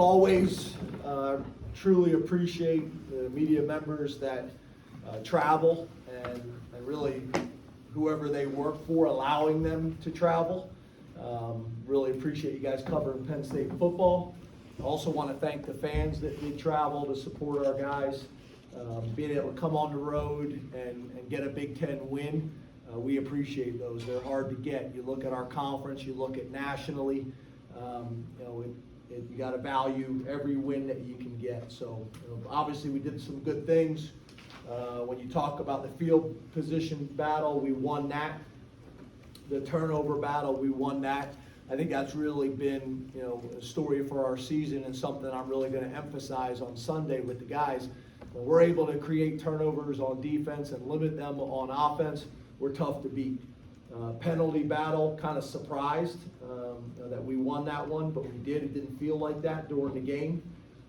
Always truly appreciate the media members that travel and really whoever they work for allowing them to travel. Really appreciate you guys covering Penn State football. I also want to thank the fans that did travel to support our guys. Being able to come on the road and get a Big Ten win, we appreciate those. They're hard to get. You look at our conference, you look at nationally, you got to value every win that you can get. So obviously we did some good things. When you talk about the field position battle, we won that. The turnover battle, we won that. I think that's really been a story for our season and something I'm really going to emphasize on Sunday with the guys. When we're able to create turnovers on defense and limit them on offense, we're tough to beat. Penalty battle, kind of surprised that we won that one, but we did. It didn't feel like that during the game.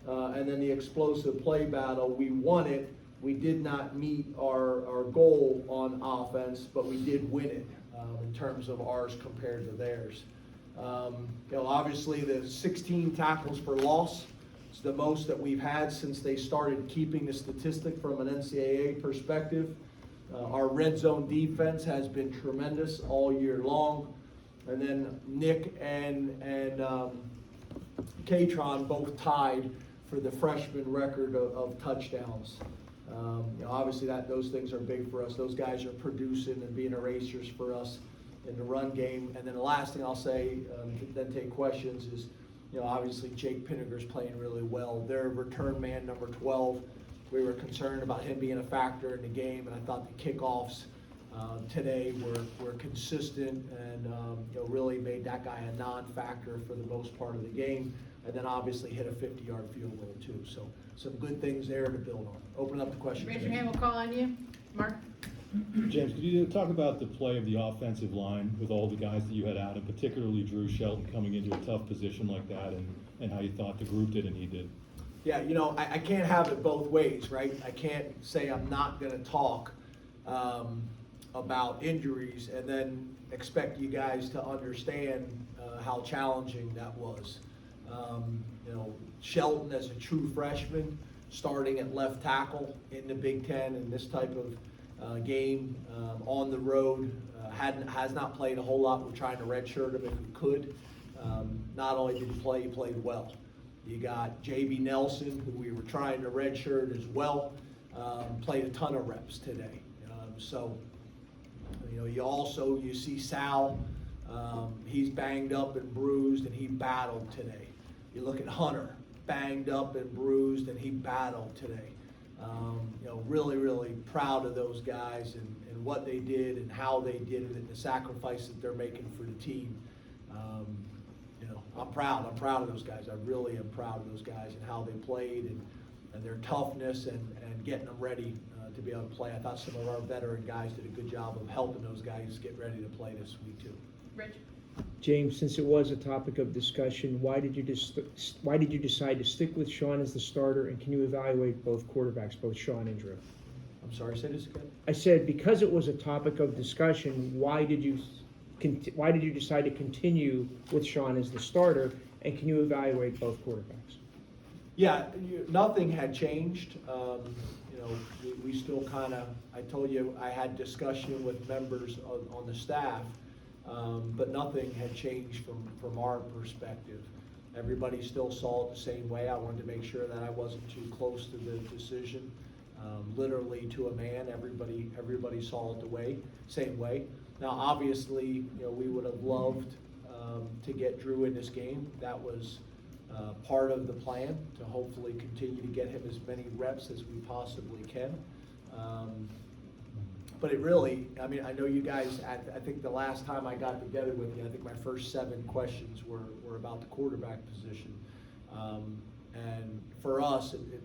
And then the explosive play battle, we won it. We did not meet our goal on offense, but we did win it in terms of ours compared to theirs. Obviously the 16 tackles for loss is the most that we've had since they started keeping the statistic from an NCAA perspective. Our red zone defense has been tremendous all year long. And then Nick and Kaytron both tied for the freshman record of touchdowns. Obviously those things are big for us. Those guys are producing and being erasers for us in the run game. And then the last thing I'll say, then take questions, is obviously Jake Pinniger's playing really well. Their return man, number 12, we were concerned about him being a factor in the game, and I thought the kickoffs today were consistent and really made that guy a non-factor for the most part of the game. And then obviously hit a 50-yard field goal too. So some good things there to build on. Open up the question. Raise your hand, we'll call on you. Mark? James, could you talk about the play of the offensive line with all the guys that you had out, and particularly Drew Shelton coming into a tough position like that, and how you thought the group did and he did? Yeah, I can't have it both ways, right? I can't say I'm not going to talk about injuries and then expect you guys to understand how challenging that was. Shelton as a true freshman, starting at left tackle in the Big Ten in this type of game on the road, has not played a whole lot. We're trying to redshirt him if we could. Not only did he played well. You got J.B. Nelson, who we were trying to redshirt as well, played a ton of reps today. You see Sal, he's banged up and bruised, and he battled today. You look at Hunter, banged up and bruised, and he battled today. Really, really proud of those guys and what they did and how they did it and the sacrifice that they're making for the team. I'm proud of those guys. I really am proud of those guys and how they played and their toughness and getting them ready to be able to play. I thought some of our veteran guys did a good job of helping those guys get ready to play this week too. Rich? James, since it was a topic of discussion, why did you decide to stick with Sean as the starter, and can you evaluate both quarterbacks, both Sean and Drew? I'm sorry, say this again? I said because it was a topic of discussion, why did you decide to continue with Sean as the starter, and can you evaluate both quarterbacks? Yeah, nothing had changed. We still I told you I had discussion with members on the staff, but nothing had changed from our perspective. Everybody still saw it the same way. I wanted to make sure that I wasn't too close to the decision, literally to a man. Everybody saw it the same way. Now, obviously, we would have loved to get Drew in this game. That was part of the plan, to hopefully continue to get him as many reps as we possibly can. But it really, I know you guys, I think the last time I got together with you, I think my first 7 questions were about the quarterback position. And for us, it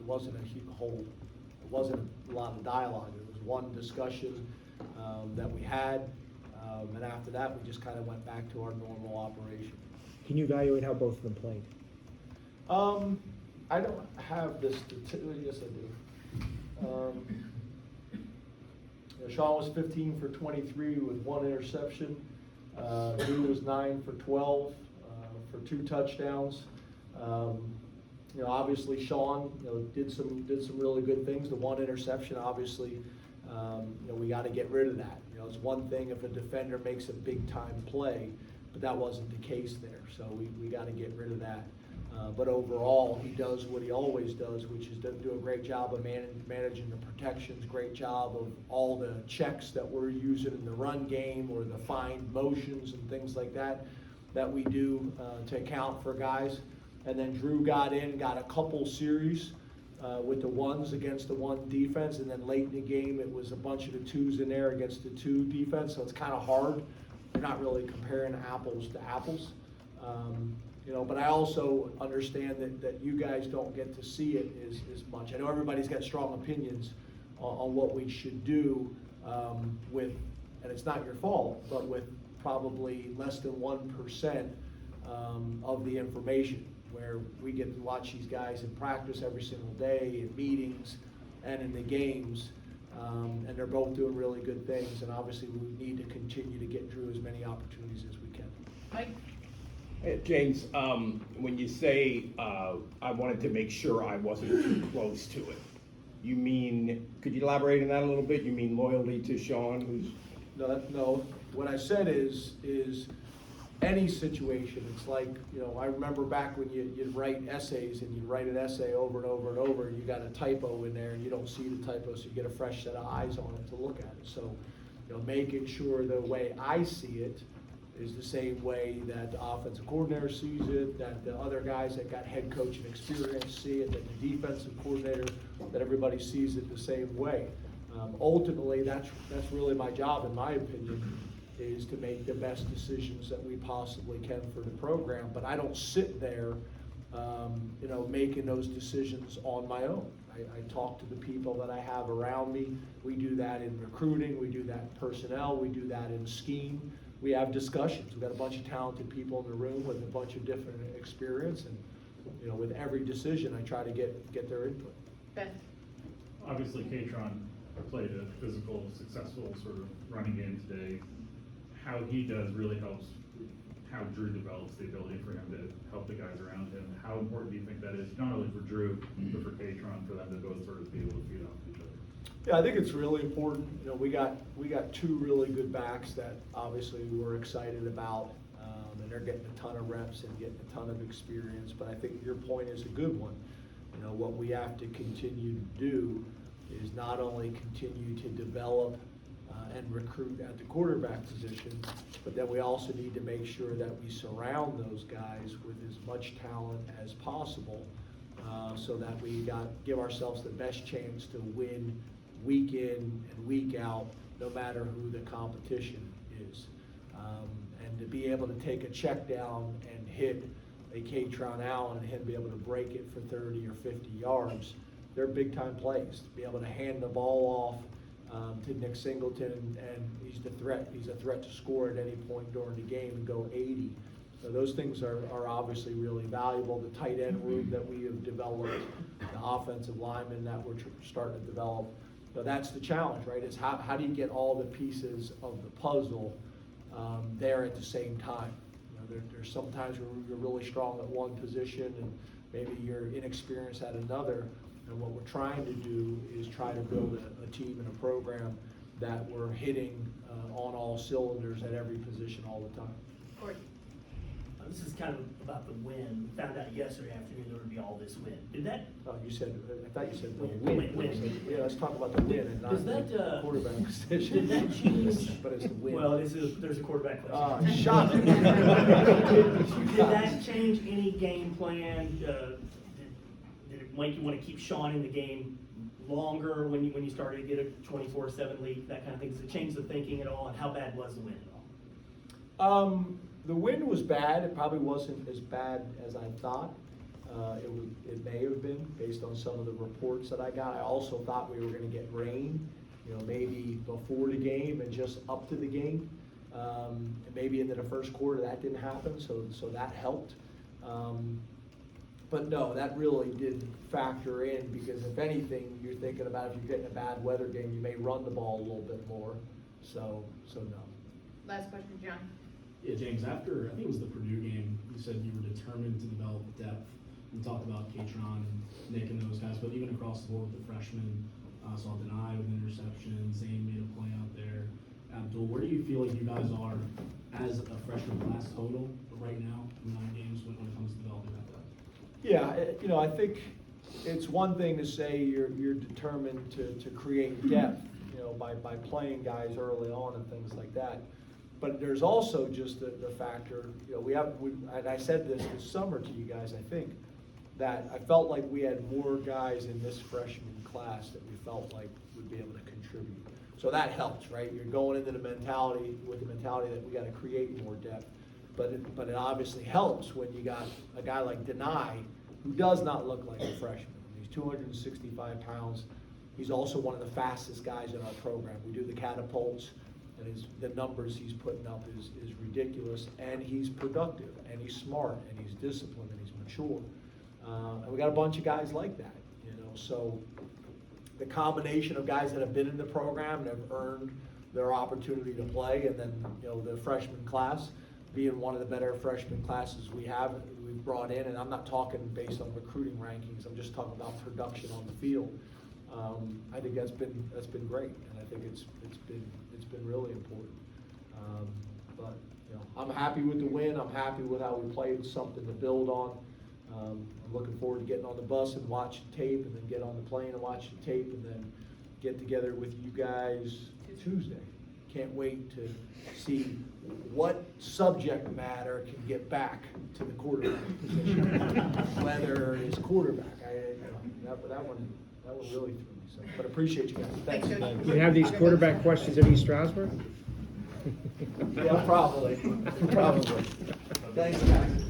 wasn't it wasn't a lot of dialogue. It was one discussion that we had, and after that, we just kind of went back to our normal operation. Can you evaluate how both of them played? I don't have this. Yes, I do. Sean was 15 for 23 with 1 interception. Drew was 9 for 12 for 2 touchdowns. You know, obviously Sean, you know, did some really good things. The one interception, obviously, you know, we got to get rid of that. You know, it's one thing if a defender makes a big time play, but that wasn't the case there. So we got to get rid of that. But overall, he does what he always does, which is do a great job of managing the protections, great job of all the checks that we're using in the run game or the find motions and things like that we do to account for guys. And then Drew got a couple series with the ones against the one defense, and then late in the game it was a bunch of the twos in there against the two defense, so it's kind of hard. You're not really comparing apples to apples. You know, but I also understand that you guys don't get to see it as much. I know everybody's got strong opinions on what we should do with, and it's not your fault, but with probably less than 1% of the information, where we get to watch these guys in practice every single day, in meetings and in the games, and they're both doing really good things, and obviously we need to continue to get Drew as many opportunities as we can. Mike? Hey, James, when you say I wanted to make sure I wasn't too close to it, you mean, could you elaborate on that a little bit? You mean loyalty to Sean, who's... No, what I said is any situation. It's like, you know, I remember back when you'd write essays and you'd write an essay over and over and over, and you got a typo in there and you don't see the typo, so you get a fresh set of eyes on it to look at it. So, you know, making sure the way I see it is the same way that the offensive coordinator sees it, that the other guys that got head coaching experience see it, that the defensive coordinator, that everybody sees it the same way. Ultimately, that's really my job, in my opinion, is to make the best decisions that we possibly can for the program. But I don't sit there, you know, making those decisions on my own. I talk to the people that I have around me. We do that in recruiting, we do that in personnel, we do that in scheme. We have discussions. We've got a bunch of talented people in the room with a bunch of different experience, and, you know, with every decision, I try to get their input. Ben? Obviously, Kaytron played a physical, successful sort of running game today. How he does really helps how Drew develops the ability for him to help the guys around him. How important do you think that is, not only for Drew, but for Kaytron, for them to both sort of be able to feed off each other? Yeah, I think it's really important. You know, we got two really good backs that obviously we're excited about, and they're getting a ton of reps and getting a ton of experience. But I think your point is a good one. You know, what we have to continue to do is not only continue to develop and recruit at the quarterback position, but then we also need to make sure that we surround those guys with as much talent as possible, so that we give ourselves the best chance to win week in and week out, no matter who the competition is. And to be able to take a check down and hit a Kaytron Allen and him be able to break it for 30 or 50 yards, they're big time plays. To be able to hand the ball off to Nick Singleton, and he's a threat to score at any point during the game and go 80. So those things are obviously really valuable. The tight end room that we have developed, the offensive linemen that we're starting to develop. So that's the challenge, right? Is how do you get all the pieces of the puzzle there at the same time? You know, there's sometimes where you're really strong at one position and maybe you're inexperienced at another. And what we're trying to do is try to build a team and a program that we're hitting on all cylinders at every position all the time. Corey? This is kind of about the win. We found out yesterday afternoon there would be all this win. Did that, Oh, I thought you said the Win. win. Yeah, let's talk about the win and not Does that, the quarterback position. did that change? But it's the win. well, there's a quarterback question. Shocking. Did that change any game plan? Did it make you want to keep Sean in the game longer when you started to get a 24/7 lead, that kind of thing? Does it change the thinking at all, and how bad was the win at all? The win was bad. It probably wasn't as bad as I thought. It may have been based on some of the reports that I got. I also thought we were going to get rain, you know, maybe before the game and just up to the game. And maybe into the first quarter that didn't happen, so that helped. But no, that really didn't factor in, because if anything, you're thinking about if you're getting a bad weather game, you may run the ball a little bit more. So no. Last question, John. Yeah, James, after, I think it was the Purdue game, you said you were determined to develop depth we talked about Kaytron, Nick, and those guys, but even across the board with the freshmen, saw Deny with interception, Zane made a play out there. Abdul, where do you feel like you guys are as a freshman class total right now in 9 games when it comes to developing that depth? Yeah, I think it's one thing to say you're determined to create depth, by playing guys early on and things like that. But there's also just the factor, and I said this summer to you guys, I think, that I felt like we had more guys in this freshman class that we felt like would be able to contribute. So that helps, right? You're going into the mentality that we got to create more depth. But it obviously helps when you got a guy like Deny, who does not look like a freshman. He's 265 pounds. He's also one of the fastest guys in our program. We do the catapults, and the numbers he's putting up is ridiculous. And he's productive, and he's smart, and he's disciplined, and he's mature. And we got a bunch of guys like that, So the combination of guys that have been in the program and have earned their opportunity to play, and then the freshman class being one of the better freshman classes we've brought in, and I'm not talking based on recruiting rankings. I'm just talking about production on the field. I think that's been great, and I think it's been really important. But I'm happy with the win. I'm happy with how we played. It's something to build on. I'm looking forward to getting on the bus and watching tape, and then get on the plane and watch the tape, and then get together with you guys Tuesday. Can't wait to see what subject matter can get back to the quarterback position, whether it's quarterback. That one really threw me. So, but appreciate you guys. Thanks. Thanks, You have these quarterback questions at East Stroudsburg? Yeah, probably. Thanks, guys.